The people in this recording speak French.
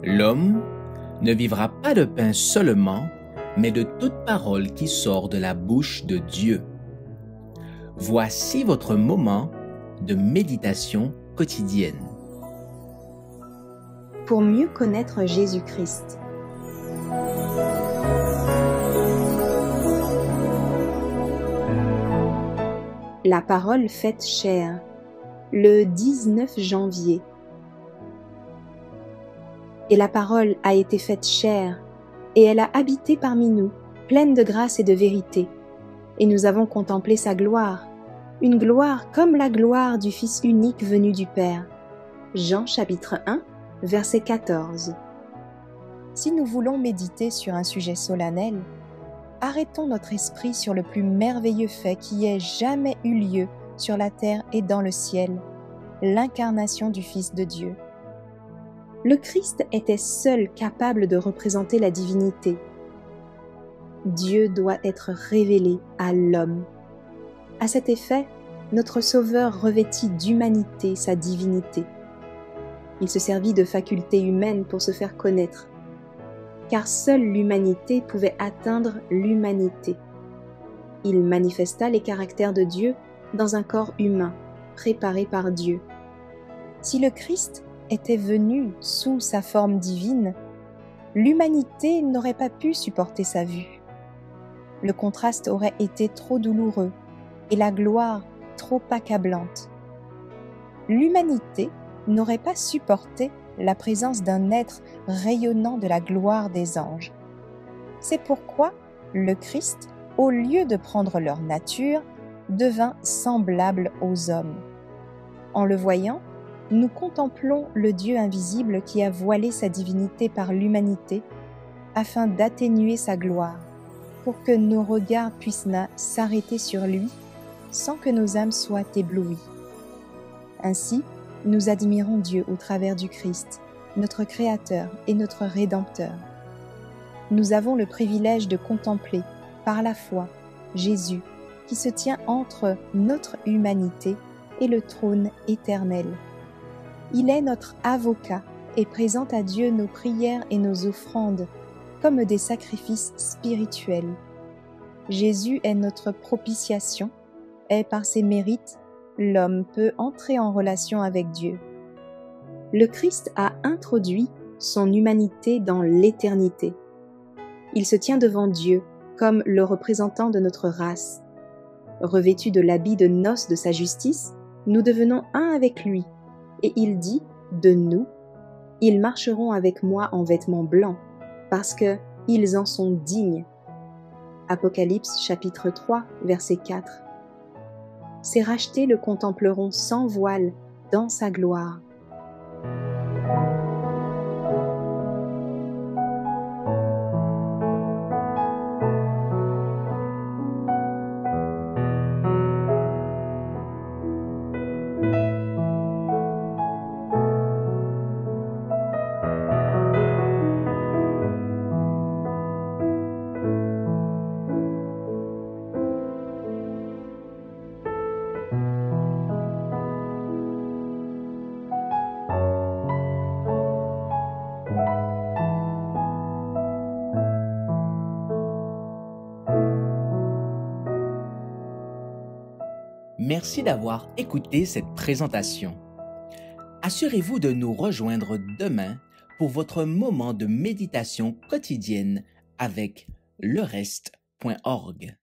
L'homme ne vivra pas de pain seulement, mais de toute parole qui sort de la bouche de Dieu. Voici votre moment de méditation quotidienne. Pour mieux connaître Jésus-Christ. La parole faite chair, le 19 janvier. Et la parole a été faite chair, et elle a habité parmi nous, pleine de grâce et de vérité. Et nous avons contemplé sa gloire, une gloire comme la gloire du Fils unique venu du Père. Jean chapitre 1, verset 14. Si nous voulons méditer sur un sujet solennel, arrêtons notre esprit sur le plus merveilleux fait qui ait jamais eu lieu sur la terre et dans le ciel, l'incarnation du Fils de Dieu. Le Christ était seul capable de représenter la divinité. Dieu doit être révélé à l'homme. À cet effet, notre Sauveur revêtit d'humanité sa divinité. Il se servit de facultés humaines pour se faire connaître, car seule l'humanité pouvait atteindre l'humanité. Il manifesta les caractères de Dieu dans un corps humain, préparé par Dieu. Si le Christ était venu sous sa forme divine, l'humanité n'aurait pas pu supporter sa vue. Le contraste aurait été trop douloureux et la gloire trop accablante. L'humanité n'aurait pas supporté la présence d'un être rayonnant de la gloire des anges. C'est pourquoi le Christ, au lieu de prendre leur nature, devint semblable aux hommes. En le voyant, nous contemplons le Dieu invisible qui a voilé sa divinité par l'humanité afin d'atténuer sa gloire, pour que nos regards puissent s'arrêter sur lui sans que nos âmes soient éblouies. Ainsi, nous admirons Dieu au travers du Christ, notre Créateur et notre Rédempteur. Nous avons le privilège de contempler, par la foi, Jésus, qui se tient entre notre humanité et le trône éternel. Il est notre avocat et présente à Dieu nos prières et nos offrandes comme des sacrifices spirituels. Jésus est notre propitiation et par ses mérites, l'homme peut entrer en relation avec Dieu. Le Christ a introduit son humanité dans l'éternité. Il se tient devant Dieu comme le représentant de notre race. Revêtu de l'habit de noces de sa justice, nous devenons un avec lui. Et il dit de nous, « Ils marcheront avec moi en vêtements blancs, parce que ils en sont dignes. » Apocalypse chapitre 3, verset 4. Ces rachetés le contempleront sans voile dans sa gloire. Merci d'avoir écouté cette présentation. Assurez-vous de nous rejoindre demain pour votre moment de méditation quotidienne avec lereste.org.